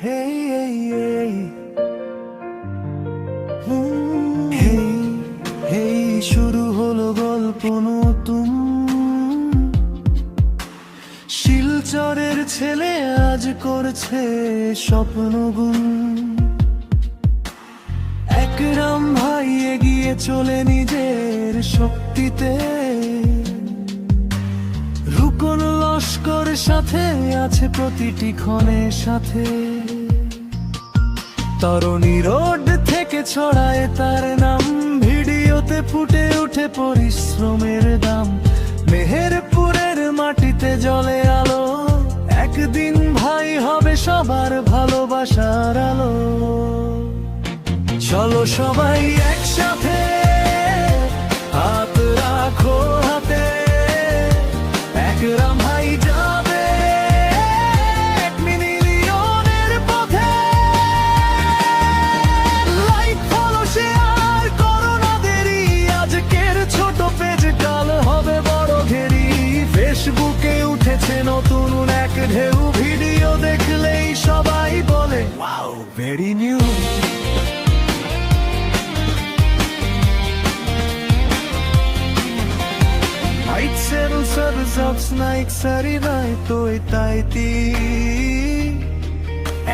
হেই এই এই হেই হেই শুরু হলো গল্প নতুন। শিলচরের ছেলে আজ করছে স্বপ্ন গুণ। একরাম ভাই এগিয়ে চলে নিজের শক্তিতে। রুকন লস্কর সাথে আছে প্রতিটি ক্ষণের সাথে। তরুণী রোড থেকে ছড়ায় তার নাম, ভিডিওতে ফুটে উঠে পরিশ্রমের দাম। মেহেরপুরের মাটিতে জ্বলে আলো, একদিন ভাই হবে সবার ভালোবাসার আলো। চলো সবাই একসাথে, হাত রাখো হাতে, একরাম ভাই যাবে 1 মিলিয়নের পথে। লাইক ফলো শেয়ার করো না দেরি, আজকের ছোট পেজ কাল হবে বড় ঘেরি। ফেসবুকে উঠেছে নতুন এক ঢেউ, ভিডিও দেখলেই সবাই বলে ওয়াও ভেরি নিউ।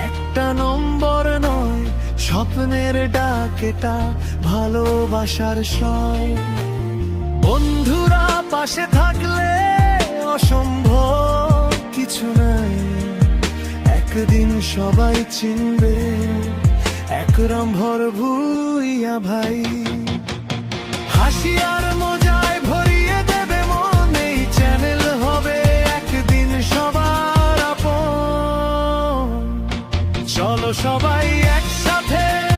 একটা নম্বর নয়, স্বপ্নের ডাক এটা, ভালোবাসার সয়। বন্ধুরা পাশে থাকলে অসম্ভব কিছু নাই। একদিন সবাই চিনবে একরাম ভুইয়া ভাই। হাসি আর মজায় ভরিয়ে দেবে মন, এই চ্যানেল হবে একদিন সবার আপন। চলো সবাই এক